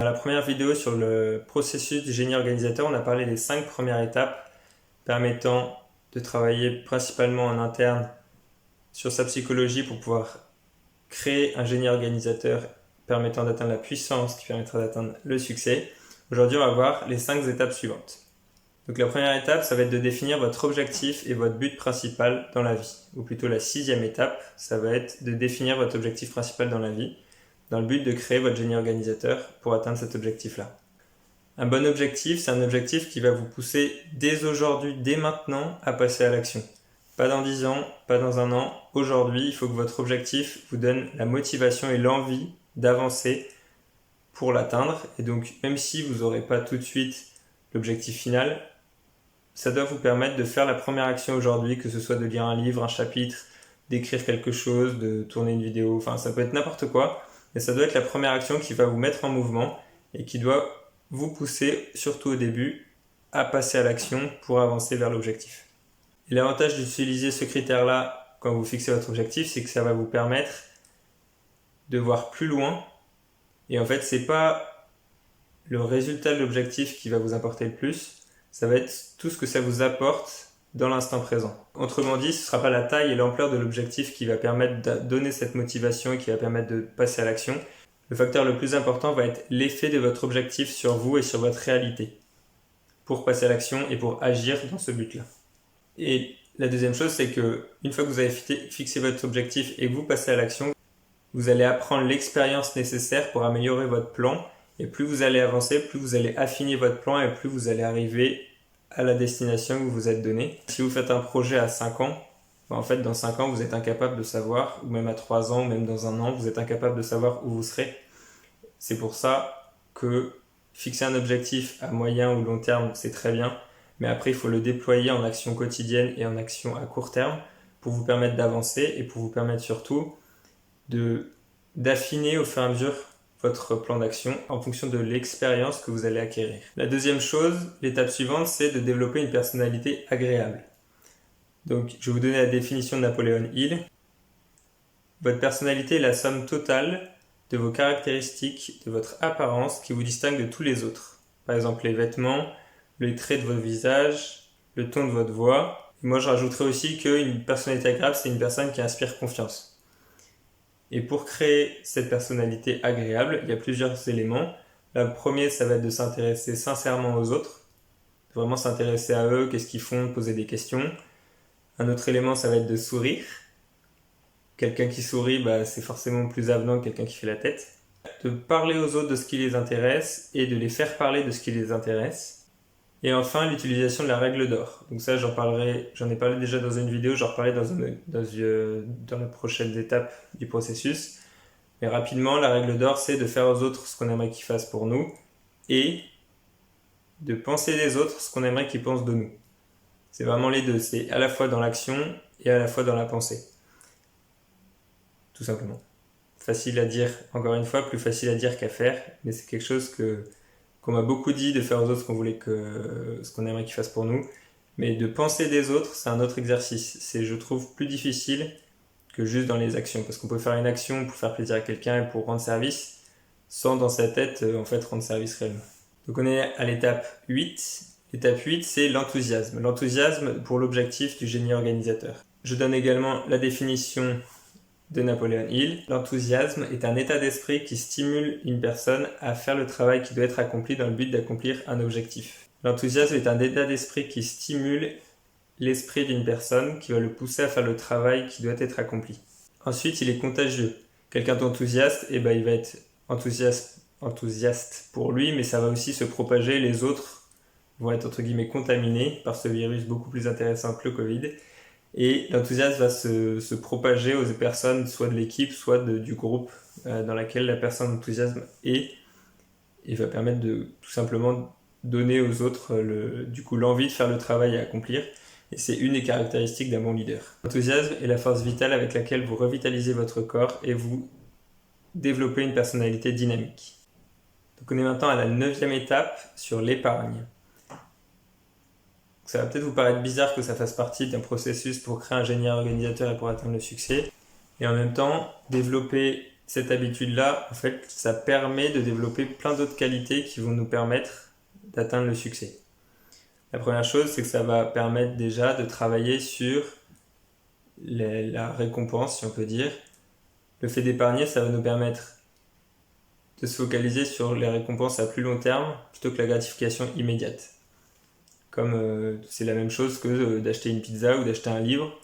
Dans la première vidéo sur le processus du génie organisateur, on a parlé des 5 premières étapes permettant de travailler principalement en interne sur sa psychologie pour pouvoir créer un génie organisateur permettant d'atteindre la puissance qui permettra d'atteindre le succès. Aujourd'hui, on va voir les 5 étapes suivantes. Donc la première étape, ça va être de définir votre objectif et votre but principal dans la vie. Ou plutôt la 6e étape, ça va être de définir votre objectif principal dans la vie, dans le but de créer votre génie organisateur pour atteindre cet objectif-là. Un bon objectif, c'est un objectif qui va vous pousser dès aujourd'hui, dès maintenant, à passer à l'action. Pas dans 10 ans, pas dans un an. Aujourd'hui, il faut que votre objectif vous donne la motivation et l'envie d'avancer pour l'atteindre. Et donc, même si vous n'aurez pas tout de suite l'objectif final, ça doit vous permettre de faire la première action aujourd'hui, que ce soit de lire un livre, un chapitre, d'écrire quelque chose, de tourner une vidéo, enfin ça peut être n'importe quoi, mais ça doit être la première action qui va vous mettre en mouvement et qui doit vous pousser, surtout au début, à passer à l'action pour avancer vers l'objectif. Et l'avantage d'utiliser ce critère-là quand vous fixez votre objectif, c'est que ça va vous permettre de voir plus loin. Et en fait, c'est pas le résultat de l'objectif qui va vous importer le plus, ça va être tout ce que ça vous apporte dans l'instant présent. Autrement dit, ce ne sera pas la taille et l'ampleur de l'objectif qui va permettre de donner cette motivation et qui va permettre de passer à l'action. Le facteur le plus important va être l'effet de votre objectif sur vous et sur votre réalité pour passer à l'action et pour agir dans ce but-là. Et la deuxième chose, c'est que une fois que vous avez fixé votre objectif et que vous passez à l'action, vous allez apprendre l'expérience nécessaire pour améliorer votre plan. Et plus vous allez avancer, plus vous allez affiner votre plan et plus vous allez arriver à la destination que vous vous êtes donnée. Si vous faites un projet à 5 ans, en fait dans 5 ans vous êtes incapable de savoir, ou même à 3 ans, ou même dans un an, vous êtes incapable de savoir où vous serez. C'est pour ça que fixer un objectif à moyen ou long terme, c'est très bien, mais après il faut le déployer en action quotidienne et en action à court terme pour vous permettre d'avancer et pour vous permettre surtout d'affiner au fur et à mesure votre plan d'action en fonction de l'expérience que vous allez acquérir. La deuxième chose, l'étape suivante, c'est de développer une personnalité agréable. Donc, je vais vous donner la définition de Napoléon Hill. Votre personnalité est la somme totale de vos caractéristiques, de votre apparence qui vous distingue de tous les autres. Par exemple, les vêtements, les traits de votre visage, le ton de votre voix. Et moi, je rajouterais aussi qu'une personnalité agréable, c'est une personne qui inspire confiance. Et pour créer cette personnalité agréable, il y a plusieurs éléments. Le premier, ça va être de s'intéresser sincèrement aux autres, de vraiment s'intéresser à eux, qu'est-ce qu'ils font, de poser des questions. Un autre élément, ça va être de sourire. Quelqu'un qui sourit, c'est forcément plus avenant que quelqu'un qui fait la tête. De parler aux autres de ce qui les intéresse et de les faire parler de ce qui les intéresse. Et enfin, l'utilisation de la règle d'or. Donc ça, j'en ai parlé déjà dans une vidéo, j'en reparlerai dans les prochaines étapes du processus. Mais rapidement, la règle d'or, c'est de faire aux autres ce qu'on aimerait qu'ils fassent pour nous et de penser des autres ce qu'on aimerait qu'ils pensent de nous. C'est vraiment les deux, c'est à la fois dans l'action et à la fois dans la pensée. Tout simplement. Facile à dire, encore une fois, plus facile à dire qu'à faire, mais c'est quelque chose qu'on m'a beaucoup dit de faire aux autres ce qu'on aimerait qu'ils fassent pour nous. Mais de penser des autres, c'est un autre exercice. C'est, je trouve, plus difficile que juste dans les actions. Parce qu'on peut faire une action pour faire plaisir à quelqu'un et pour rendre service, sans dans sa tête, rendre service réellement. Donc on est à l'étape 8. L'étape 8, c'est l'enthousiasme. L'enthousiasme pour l'objectif du génie organisateur. Je donne également la définition de Napoléon Hill. L'enthousiasme est un état d'esprit qui stimule une personne à faire le travail qui doit être accompli dans le but d'accomplir un objectif. L'enthousiasme est un état d'esprit qui stimule l'esprit d'une personne qui va le pousser à faire le travail qui doit être accompli. Ensuite, il est contagieux. Quelqu'un d'enthousiaste, il va être enthousiaste pour lui, mais ça va aussi se propager. Les autres vont être entre guillemets contaminés par ce virus beaucoup plus intéressant que le Covid. Et l'enthousiasme va se propager aux personnes, soit de l'équipe, soit du groupe dans laquelle la personne enthousiasme est, et va permettre de tout simplement donner aux autres l'envie de faire le travail à accomplir. Et c'est une des caractéristiques d'un bon leader. L'enthousiasme est la force vitale avec laquelle vous revitalisez votre corps et vous développez une personnalité dynamique. Donc on est maintenant à la 9e étape sur l'épargne. Ça va peut-être vous paraître bizarre que ça fasse partie d'un processus pour créer un génie organisateur et pour atteindre le succès. Et en même temps, développer Cette habitude-là, en fait, ça permet de développer plein d'autres qualités qui vont nous permettre d'atteindre le succès. La première chose, c'est que ça va permettre déjà de travailler sur la récompense, si on peut dire. Le fait d'épargner, ça va nous permettre de se focaliser sur les récompenses à plus long terme plutôt que la gratification immédiate. Comme c'est la même chose que d'acheter une pizza ou d'acheter un livre.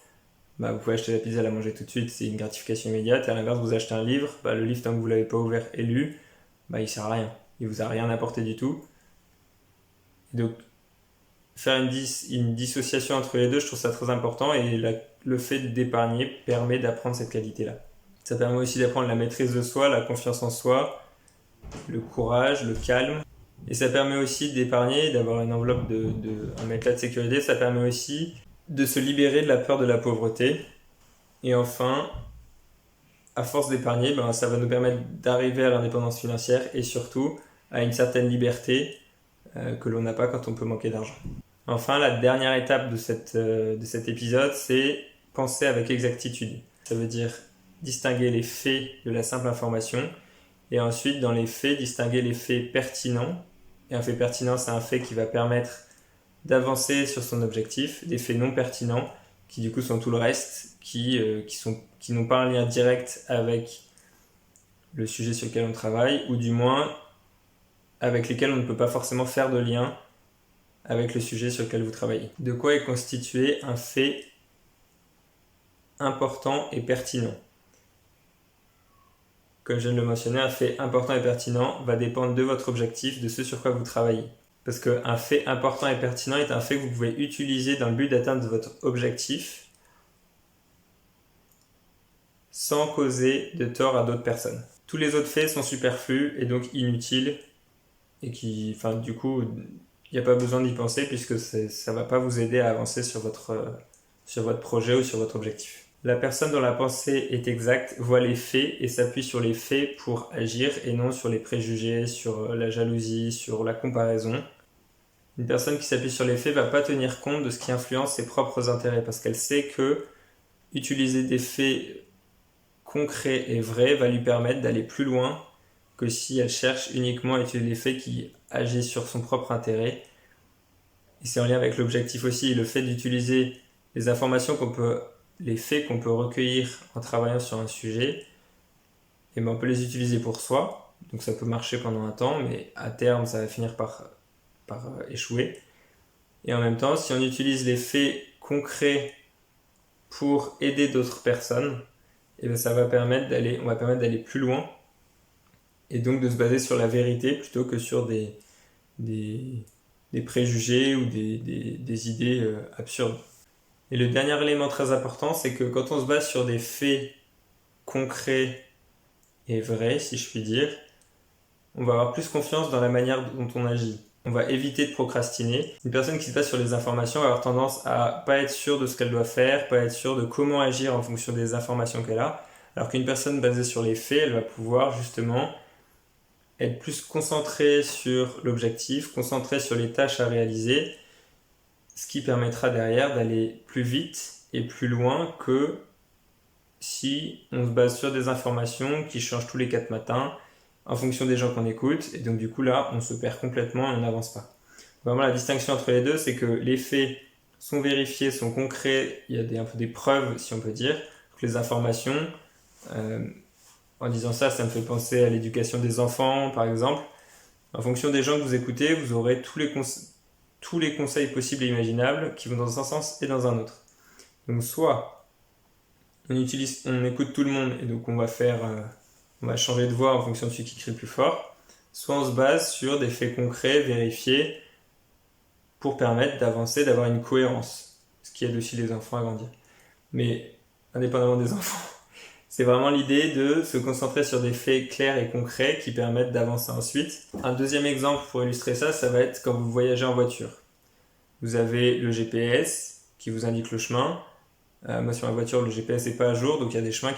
Vous pouvez acheter la pizza, la manger tout de suite, c'est une gratification immédiate. Et à l'inverse, vous achetez un livre, le livre, tant que vous ne l'avez pas ouvert et lu, il sert à rien. Il vous a rien apporté du tout. Et donc, faire une dissociation entre les deux, je trouve ça très important. Et le fait d'épargner permet d'apprendre cette qualité-là. Ça permet aussi d'apprendre la maîtrise de soi, la confiance en soi, le courage, le calme. Et ça permet aussi d'épargner, d'avoir une enveloppe un matelas de sécurité. Ça permet aussi de se libérer de la peur de la pauvreté. Et enfin, à force d'épargner, ça va nous permettre d'arriver à l'indépendance financière et surtout à une certaine liberté que l'on n'a pas quand on peut manquer d'argent. Enfin, la dernière étape de cet épisode, c'est penser avec exactitude. Ça veut dire distinguer les faits de la simple information et ensuite, dans les faits, distinguer les faits pertinents. Et un fait pertinent, c'est un fait qui va permettre d'avancer sur son objectif, des faits non pertinents qui du coup sont tout le reste, qui n'ont pas un lien direct avec le sujet sur lequel on travaille, ou du moins avec lesquels on ne peut pas forcément faire de lien avec le sujet sur lequel vous travaillez. De quoi est constitué un fait important et pertinent? Comme je viens de le mentionner, un fait important et pertinent va dépendre de votre objectif, de ce sur quoi vous travaillez. Parce qu'un fait important et pertinent est un fait que vous pouvez utiliser dans le but d'atteindre votre objectif sans causer de tort à d'autres personnes. Tous les autres faits sont superflus et donc inutiles et du coup, il n'y a pas besoin d'y penser puisque ça ne va pas vous aider à avancer sur votre projet ou sur votre objectif. La personne dont la pensée est exacte voit les faits et s'appuie sur les faits pour agir et non sur les préjugés, sur la jalousie, sur la comparaison. Une personne qui s'appuie sur les faits ne va pas tenir compte de ce qui influence ses propres intérêts parce qu'elle sait que utiliser des faits concrets et vrais va lui permettre d'aller plus loin que si elle cherche uniquement à utiliser des faits qui agissent sur son propre intérêt. Et c'est en lien avec l'objectif aussi, le fait d'utiliser les faits qu'on peut recueillir en travaillant sur un sujet, on peut les utiliser pour soi, donc ça peut marcher pendant un temps, mais à terme ça va finir par échouer. Et en même temps, si on utilise les faits concrets pour aider d'autres personnes, ça va permettre d'aller plus loin et donc de se baser sur la vérité plutôt que sur des préjugés ou des idées absurdes. Et le dernier élément très important, c'est que quand on se base sur des faits concrets et vrais, si je puis dire, on va avoir plus confiance dans la manière dont on agit. On va éviter de procrastiner. Une personne qui se base sur les informations va avoir tendance à pas être sûre de ce qu'elle doit faire, pas être sûre de comment agir en fonction des informations qu'elle a, alors qu'une personne basée sur les faits, elle va pouvoir justement être plus concentrée sur l'objectif, concentrée sur les tâches à réaliser, ce qui permettra derrière d'aller plus vite et plus loin que si on se base sur des informations qui changent tous les 4 matins en fonction des gens qu'on écoute, et donc du coup là on se perd complètement et on n'avance pas. Vraiment la distinction entre les deux, c'est que les faits sont vérifiés, sont concrets, il y a un peu des preuves si on peut dire, que les informations, en disant ça me fait penser à l'éducation des enfants par exemple. En fonction des gens que vous écoutez, vous aurez tous les conseils possibles et imaginables qui vont dans un sens et dans un autre. Donc soit on écoute tout le monde et donc on va changer de voix en fonction de celui qui crie le plus fort, soit on se base sur des faits concrets, vérifiés, pour permettre d'avancer, d'avoir une cohérence, ce qui aide aussi les enfants à grandir. Mais indépendamment des enfants, c'est vraiment l'idée de se concentrer sur des faits clairs et concrets qui permettent d'avancer ensuite. Un deuxième exemple pour illustrer ça va être quand vous voyagez en voiture. Vous avez le GPS qui vous indique le chemin. Moi sur ma voiture, le GPS n'est pas à jour, donc il y a des chemins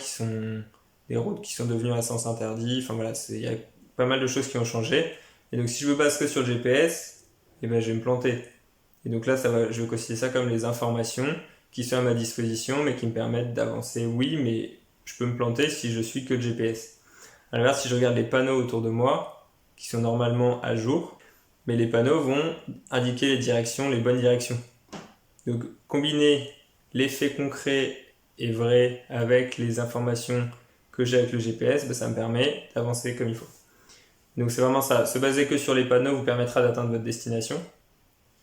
des routes qui sont devenues à sens interdit. Il y a pas mal de choses qui ont changé. Et donc si je me base que sur le GPS, je vais me planter. Et donc là, je vais considérer ça comme les informations qui sont à ma disposition, mais qui me permettent d'avancer. Oui, mais je peux me planter si je suis que le GPS. À l'inverse, si je regarde les panneaux autour de moi, qui sont normalement à jour, mais les panneaux vont indiquer les directions, les bonnes directions. Donc combiner l'effet concret et vrai avec les informations que j'ai avec le GPS, ça me permet d'avancer comme il faut. Donc c'est vraiment ça, se baser que sur les panneaux vous permettra d'atteindre votre destination,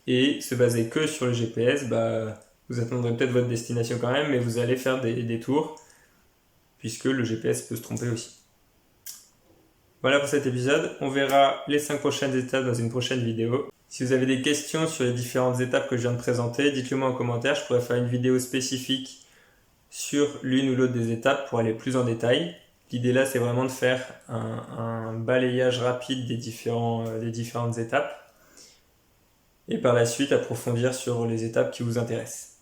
et se baser que sur le GPS, vous atteindrez peut-être votre destination quand même, mais vous allez faire des détours, puisque le GPS peut se tromper aussi. Voilà pour cet épisode, on verra les 5 prochaines étapes dans une prochaine vidéo. Si vous avez des questions sur les différentes étapes que je viens de présenter, dites-le moi en commentaire, je pourrais faire une vidéo spécifique sur l'une ou l'autre des étapes pour aller plus en détail. L'idée là, c'est vraiment de faire un balayage rapide des différentes étapes et par la suite approfondir sur les étapes qui vous intéressent.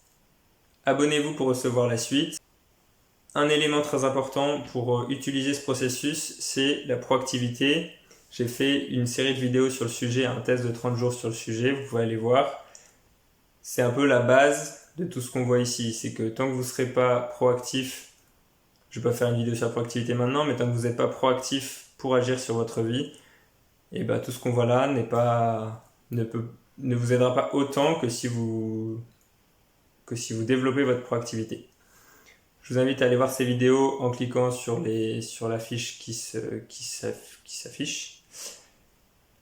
Abonnez-vous pour recevoir la suite. Un élément très important pour utiliser ce processus, c'est la proactivité. J'ai fait une série de vidéos sur le sujet, un test de 30 jours sur le sujet, vous pouvez aller voir. C'est un peu la base de tout ce qu'on voit ici. C'est que tant que vous ne serez pas proactif, je ne vais pas faire une vidéo sur la proactivité maintenant, mais tant que vous n'êtes pas proactif pour agir sur votre vie, et tout ce qu'on voit là ne vous aidera pas autant que si vous développez votre proactivité. Je vous invite à aller voir ces vidéos en cliquant sur la fiche qui s'affiche.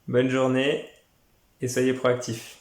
Bonne journée et soyez proactifs.